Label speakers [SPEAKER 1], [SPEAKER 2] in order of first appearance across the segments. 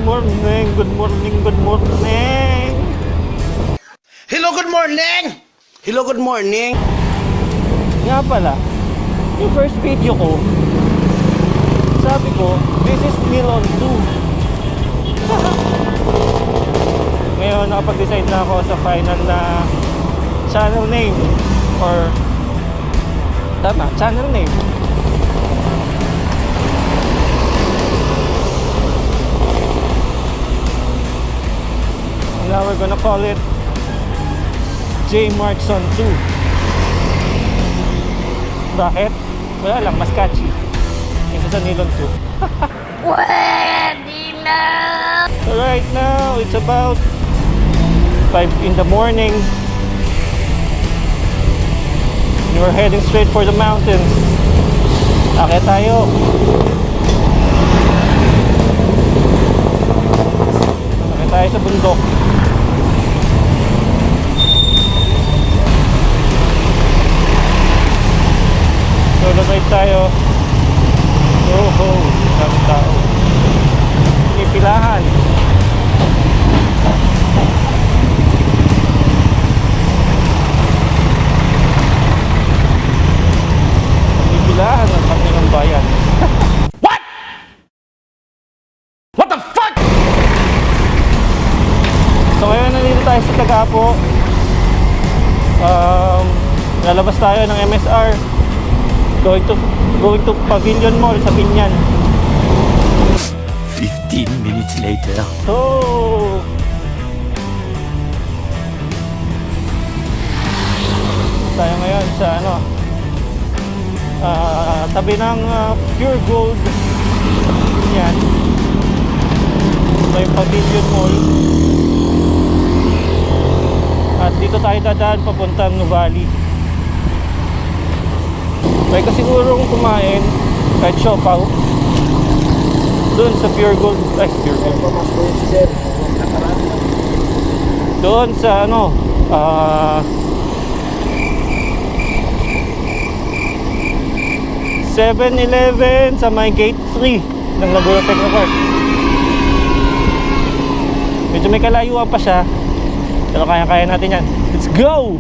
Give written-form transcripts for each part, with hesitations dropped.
[SPEAKER 1] morning, good morning, good morning.
[SPEAKER 2] Hello, good morning! Hello, good morning!
[SPEAKER 1] Nga pala, yung first video ko, sabi ko, this is still on 2. Ngayon, nakapag-decide na ako sa final na channel name. Or, tama, channel name. Now we're gonna call it J Markson 2. Bakit? Wala lang, mas catchy kaysa sa Nilon 2.
[SPEAKER 3] Pwede na!
[SPEAKER 1] So right now, it's about 5 in the morning. And we're heading straight for the mountains. Akit tayo. Akit tayo sa bundok. Solo ride tayo. Oh, daming tao. Pipilahan. Pipilahan ng Panginoong Bayan.
[SPEAKER 2] What? What the fuck?
[SPEAKER 1] So ngayon nandito tayo sa Tagapo. Lalabas tayo ng MSR. Going to Pavilion Mall sa Binyan.
[SPEAKER 4] 15 minutes later.
[SPEAKER 1] So, tayo ngayon sa tabi ng Pure Gold. Yan. Ito yung Pavilion Mall. At dito tayo dadaan papuntang Nuvali. May kasigurong kumain kahit siopaw doon sa Pure Gold. Ay, Pure Gold. Doon sa 7-Eleven sa may gate 3 ng Laguna Technopark. Medyo may kalayuan pa siya, pero kaya-kaya natin yan. Let's go!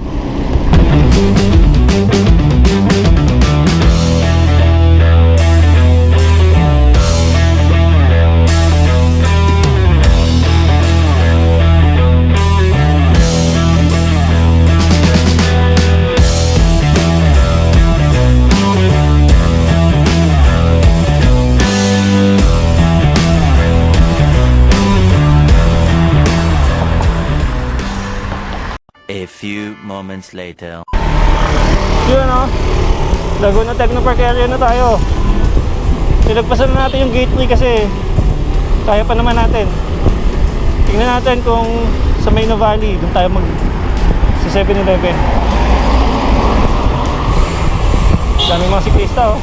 [SPEAKER 4] A few moments later.
[SPEAKER 1] Yun Laguna Technopark area na tayo. Nilagpasan na natin yung gate 3 kasi kaya pa naman natin. Tingnan natin kung sa Mayno Valley doon tayo sa 7-Eleven. Daming mga siklista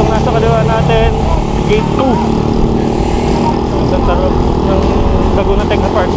[SPEAKER 1] Nasa kaliwa natin, gate 2 sa tarot ng Laguna Technopark.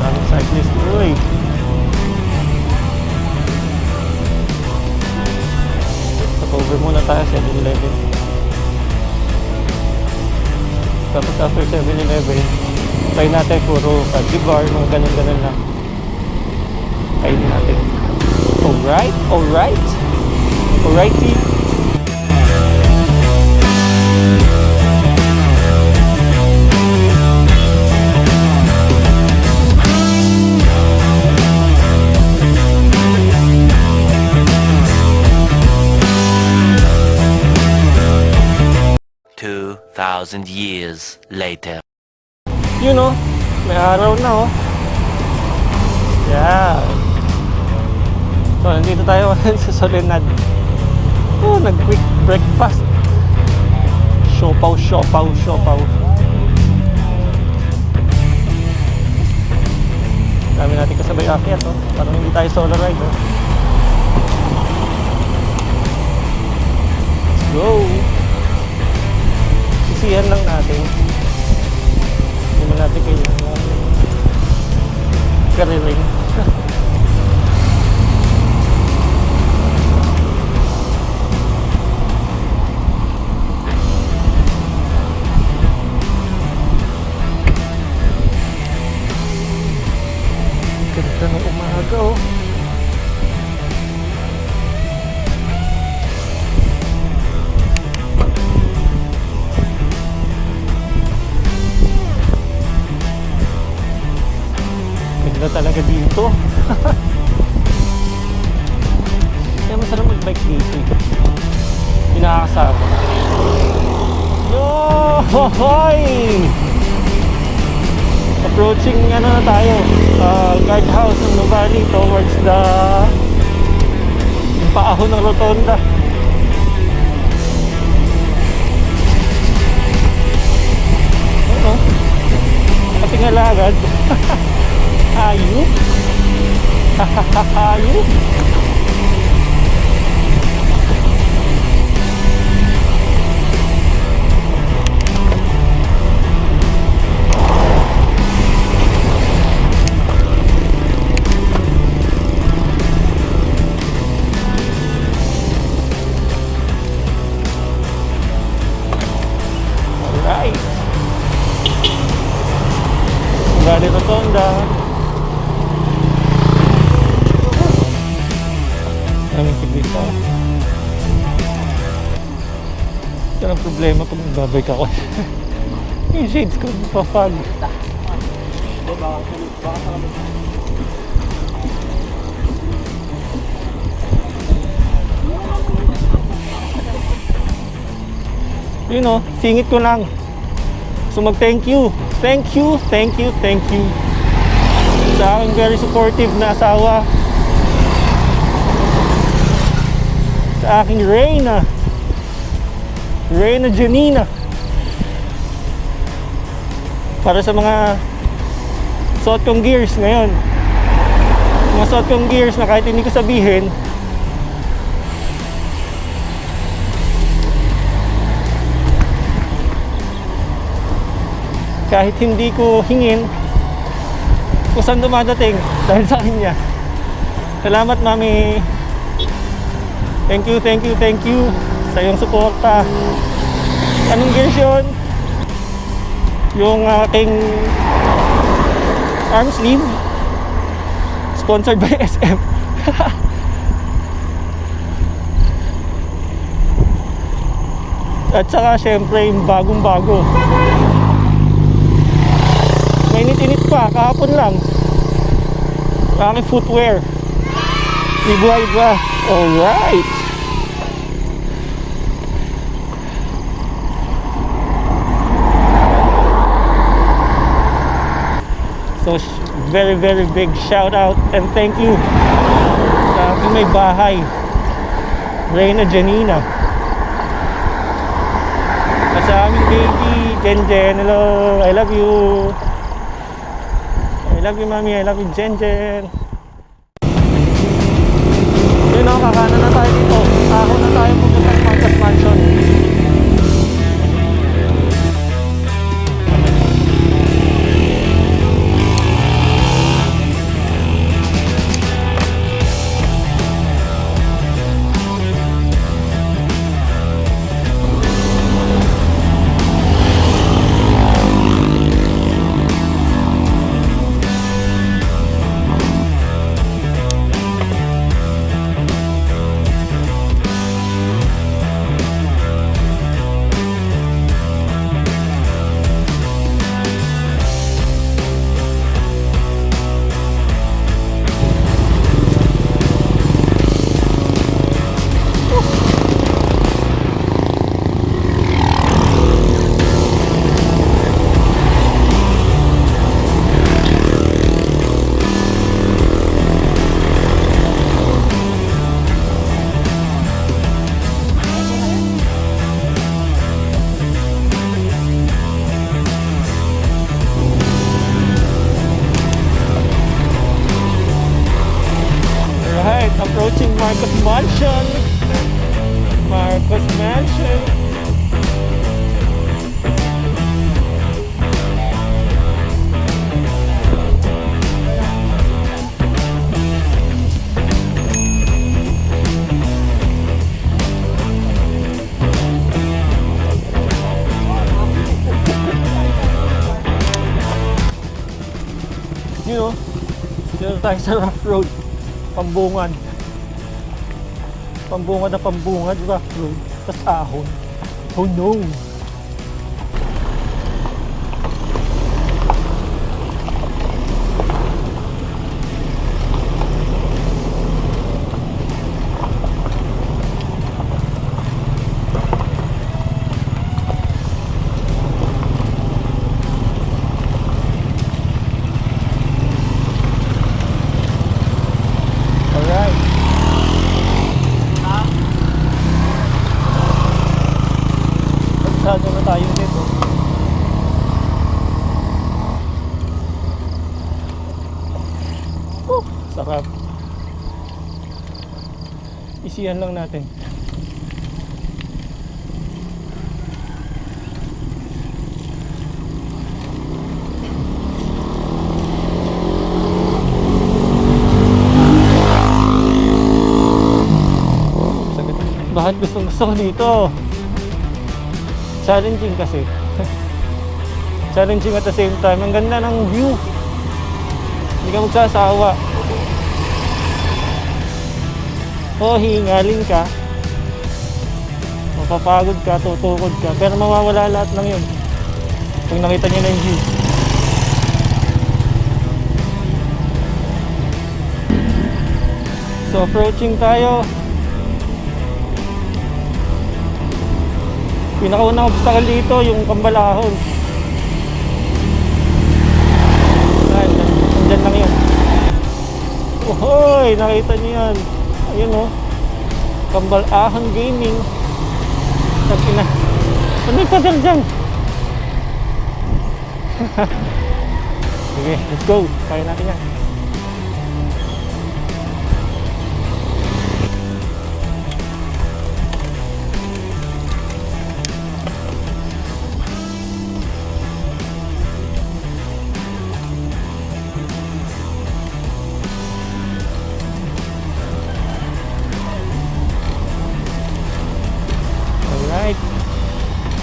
[SPEAKER 1] Daming cyclist Stop-over muna tayo sa 7-Eleven. Tapos after 7-Eleven, try natin puro candy bar, mga ganun-ganun lang. Kainin natin. Alrighty.
[SPEAKER 4] 2,000 years later.
[SPEAKER 1] Yun oh, may araw na oh. Yeah. So, nandito tayo sa Soledad. Oh, nag-quick breakfast. Siopaw, siopaw, siopaw. Dami natin kasabay akyat oh. Parang hindi tayo solo ride oh. Let's go. Sisihan lang natin. Hindi mo natin kailangan kariring. Ganda ng umaga oh. Ganda talaga dito. Kaya masarap mag-bike dito. Pinakakasama. Yo! Hoy! Approaching ano na tayo, guardhouse ng Nuvali towards the paahon ng rotonda. Ano? Katingala agad. Hayop. Hayop. Alright. Nuvali rotonda. Aming siglit pa. Ito ang problema pag nagbabike ako. Yung shades ko napapag. Yun o, singit ko lang. So mag thank you. Thank you, thank you, thank you sa aking very supportive na asawa, sa aking Reyna Janina, para sa mga suot kong gears ngayon, mga suot kong gears na kahit hindi ko sabihin, kahit hindi ko hingin, kung saan dumadating dahil sa kanya. Salamat mami. Thank you, thank you, thank you sa iyong suporta. Anong gears yun? Yung aking arm sleeve, sponsored by SM. At saka syempre yung bagong bago. Mainit-init pa, kahapon lang. Aking footwear. Iba-iba. Alright. So, very very big shout out and thank you sa aking may bahay, Reyna Janina. At sa aming baby, Jen. Hello, I love you. I love you, mami. I love you, Jen. Yun o, kakanan na tayo dito. Ako na tayo pupunta sa Marcos Mansion. tayo sa rough road. Pambungad. Pambungad na pambungad, rough road. Tapos ahon. Oh no! Alright. Magsado na tayo dito. Sarap. Isiyan lang natin. Bakit gusto ko dito? Challenging kasi. Challenging at the same time. Ang ganda ng view. Hindi ka magsasawa. O hihingalin ka. Mapapagod ka, tutukod ka. Pero mawawala lahat ng yun pag nakita niyo na yung view. So approaching tayo. Pinakaunang obstacle dito yung Kambalahon. Nandyan lang yun. Ohoy! Nakita niyo yan. Ayun o. Kambalahon Gaming. Tagina. Ano yung pader dyan? Sige, let's go. Kaya natin yan. Alright.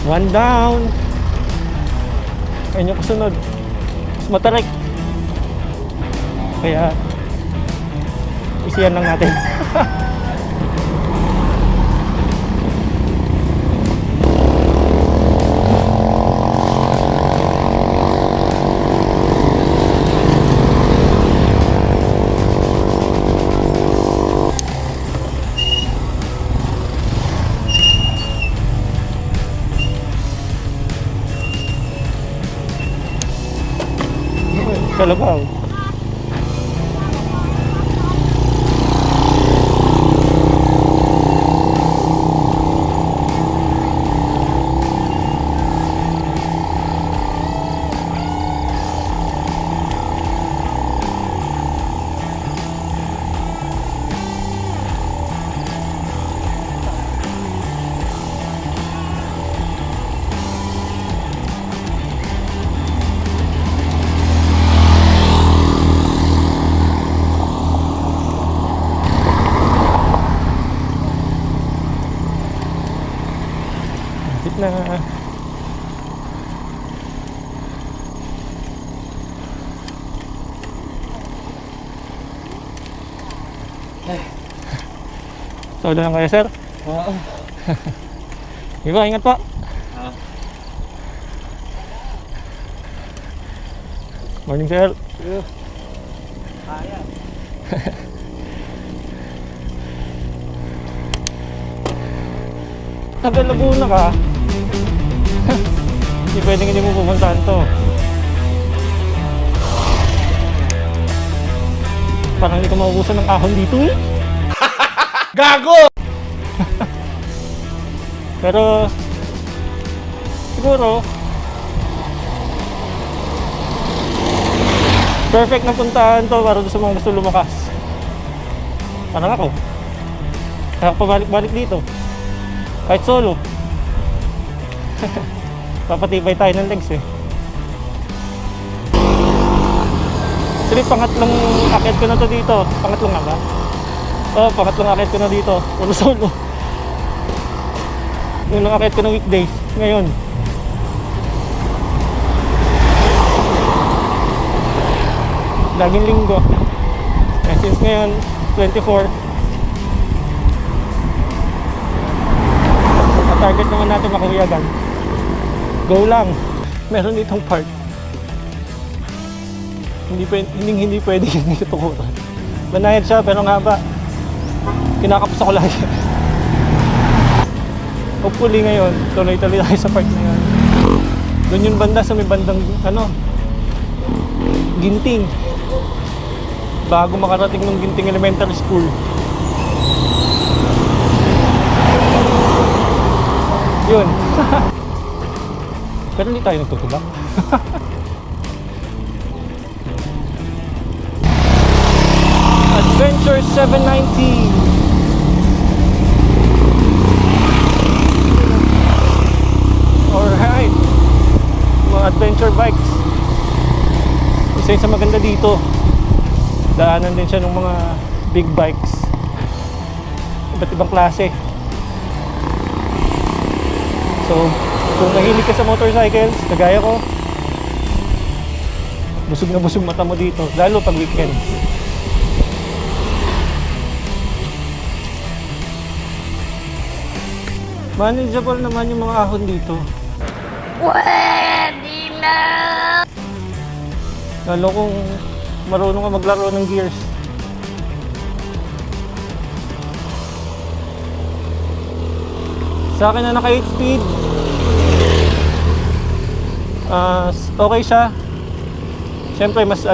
[SPEAKER 1] One down. Ayun yung kasunod. Mas matarik. Kaya isiyan lang natin. Kalabaw. Na so lang kayo sir? Oo. Iba, ingat po. Morning sir.
[SPEAKER 2] Kaya.
[SPEAKER 1] Taga Laguna ka. Hindi pwedeng hindi mo pupuntahan to. Parang hindi ka maubusan ng ahon dito eh.
[SPEAKER 2] Gago!
[SPEAKER 1] Pero siguro perfect na puntahan to para sa mga gusto lumakas. Parang ako. Kaya pabalik-balik dito. Kahit solo. Papatibay tayo ng legs eh. Actually, pangatlong akit ko na to dito. Pangatlong nga ba? Oo, pangatlong akit ko na dito. Puro solo. Yung akit ko ng weekdays. Ngayon. Laging linggo. Since ngayon, 24. Target naman natin Makuyagan. Go lang. Meron ditong park. Hindi pwede yung tutukuran. Banayad siya pero nga ba, kinakapos ako lagi. Hopefully ngayon, tuloy-tuloy tayo sa park na yun. Doon yung banda sa may bandang, Ginting. Bago makarating ng Ginting Elementary School. Yun. Pero hindi tayo nagtutulak. Adventure 790. Alright. Mga adventure bikes. Isa yun sa maganda dito. Daanan din siya ng mga big bikes. Iba't ibang klase. So, kung nahilig ka sa motorcycles, kagaya ko, busog na busog mata mo dito, lalo pag weekend. Manageable naman yung mga ahon dito.
[SPEAKER 3] Pwede na!
[SPEAKER 1] Lalo kung marunong ka maglaro ng gears. Sa akin na naka 8 speed, okay siya. Siyempre mas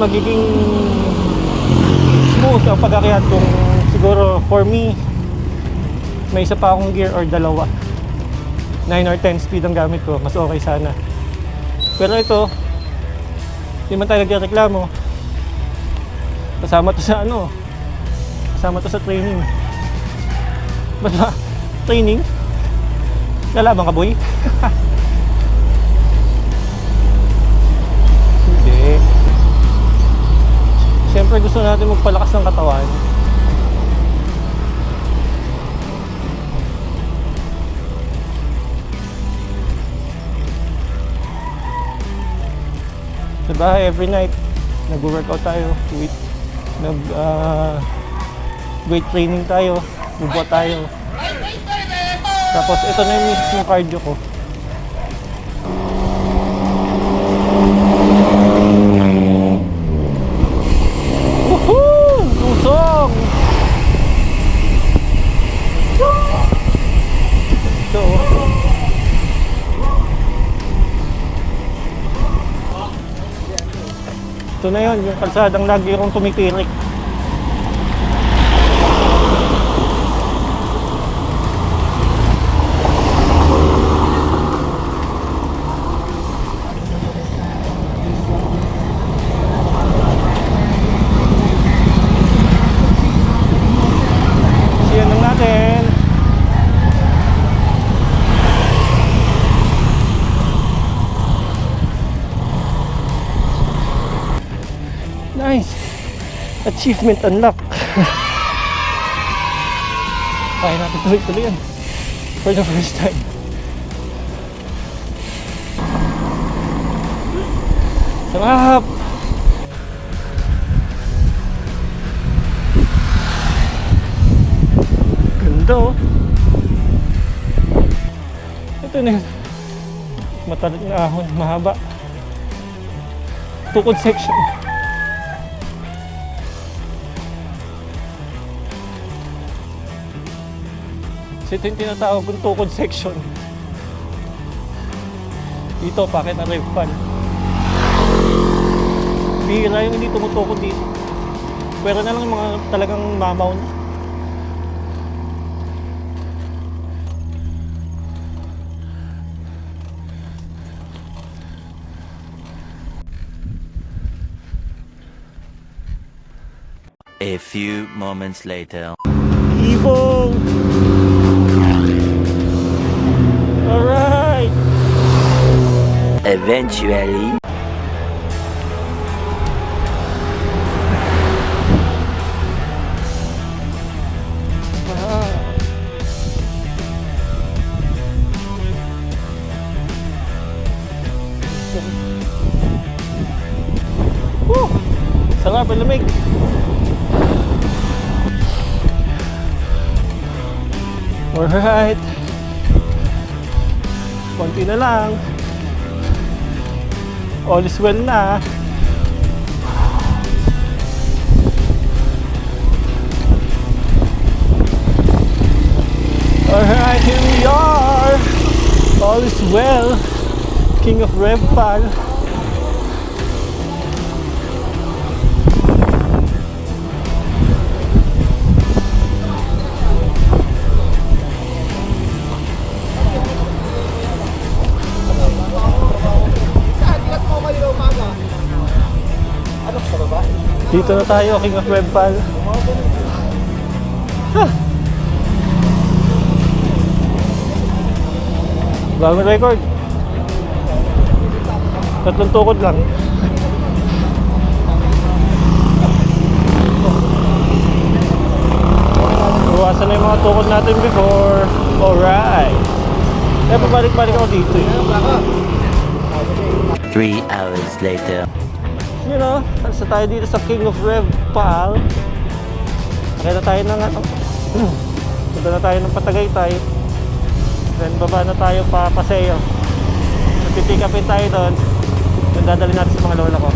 [SPEAKER 1] magiging smooth ang pag-akyat kung siguro for me may isa pa akong gear or dalawa. 9 or 10 speed ang gamit ko, mas okay sana. Pero ito, hindi man tayo nagreklamo. Kasama to sa training. Ba't ba? Training? Lalaban ka, boy? Hindi. Siyempre gusto natin magpalakas ng katawan. Sa bahay, every night, nag-workout tayo. Weight training tayo. Bubuhat tayo. Tapos ito na yung mismo cardio ko. Woohoo! Lusong! Ito na yun, yung kalsadang lagi akong tumitirik. Siyan lang natin. Nice! Achievement unlocked! Kaya natin tuloy-tuloy yan. For the first time. Sarap! Ganda oh! Ito na yun. Matalit na ahon, mahaba. Tukod section. Ito yung tinatawag kong tukod section. Dito, pakit na rev pan. Bihira yung hindi tumutukod dito. Pero na lang yung mga talagang mamaw na.
[SPEAKER 4] A few moments later.
[SPEAKER 1] Evo! Alright!
[SPEAKER 4] Eventually.
[SPEAKER 1] Woo! malamig. Alright. Konti na lang. All is well na. Alright, here we are. All is well. King of Revpal. Dito na tayo, King of Revpal. Bagong record. Tatlong tukod lang. Iwasan na yung mga tukod natin before. Alright. Kaya pabalik-balik ako dito eh.
[SPEAKER 4] 3 hours later.
[SPEAKER 1] You know, alisa tayo dito sa King of Revpal. Kaya na tayo ng ano. Punta na tayo ng Patagaytay. Then baba na tayo pa Paseo. Pipick upin tayo doon. Then dadalhin natin sa mga lola ko.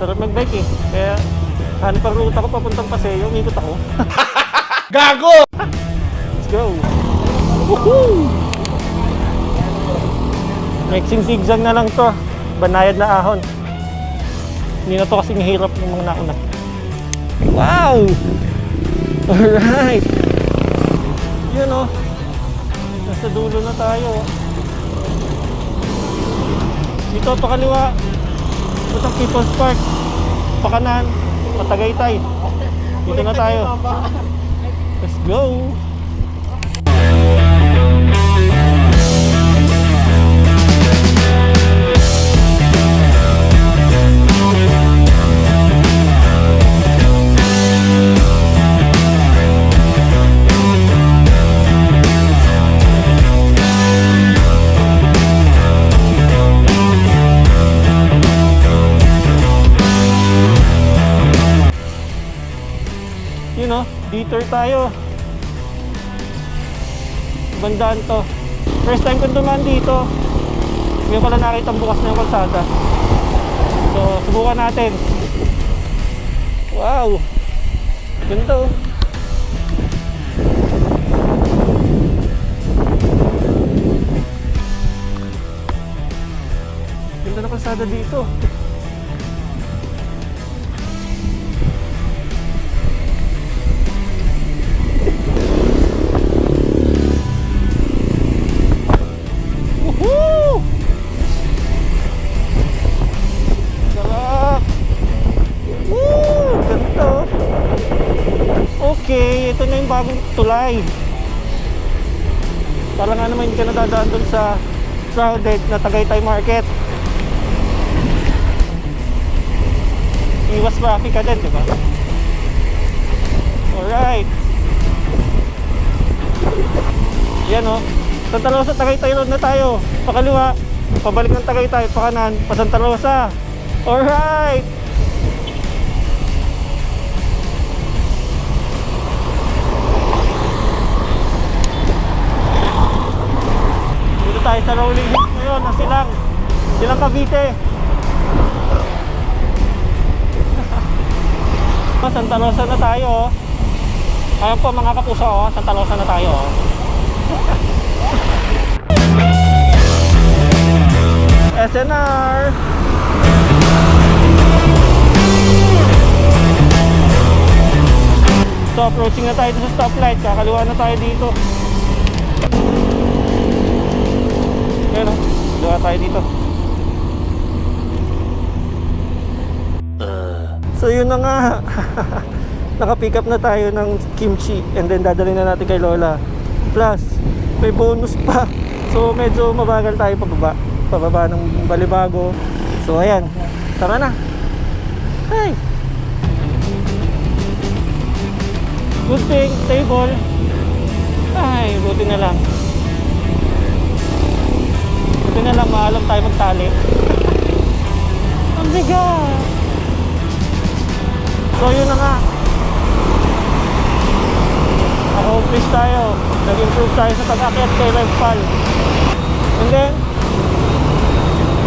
[SPEAKER 1] Sarap mag-bike eh. Kaya hanip ang ruta ko papuntang Paseo. Umikot ako.
[SPEAKER 2] Gago!
[SPEAKER 1] Let's go! Woohoo! Mixing zigzag na lang to. Banayad na ahon. Hindi na to kasing hirap ng mga nauna. Wow! Alright! Yun o. Nasa dulo na tayo. Dito, pakaliwa. Putang People's Park. Pakanan. Patagaytay. Dito na tayo. Let's go! Detour tayo. Bandaan to. First time kong dumaan dito. Hindi ko pala nakita bukas na yung kalsada. So, subukan natin. Wow! Ganda oh. Ganda na kalsada dito. Okay, ito na yung bagong tulay. Para nga naman hindi ka nadadaan dun sa crowded na Tagaytay Market. Iwas traffic ka din, di ba? Alright. Yan o. Santa Rosa, Tagaytay Road na tayo. Pakaliwa, pabalik ng Tagaytay, pakanan, pa Santa Rosa. Alright. Tayo sa rolling hills ngayon na silang Cavite. Santa Rosa na tayo. Ayan po mga kapuso, Santa Rosa na tayo. SNR. So approaching na tayo sa stoplight. Kakaliwa na tayo dito. Ayan o, diwa tayo dito. So yun na nga. Naka-pick up na tayo ng kimchi and then dadalhin na natin kay Lola. Plus, may bonus pa. So medyo mabagal tayo pababa ng Balibago. So ayan, tara na. Hey! Good thing, stable. Ay, buti na lang. Buti na lang, maalam tayo magtali. Ang bigat! So yun na nga. Accomplish tayo. Nag-improve tayo sa pag-akyat kay Rev Pal. And then,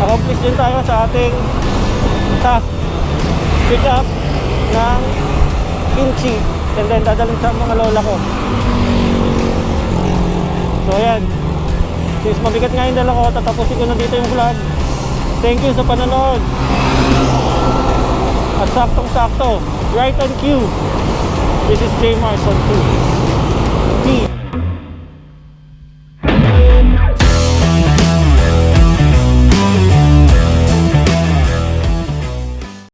[SPEAKER 1] accomplish din tayo sa ating task. Pick up ng kimchi. And then, dadalhin sa mga lola ko. So ayan. Since mabigat nga yung dala ko, tatapusin ko na dito yung vlog. Thank you sa panonood. At saktong-sakto, right on cue. This is J Mars on 2. Peace.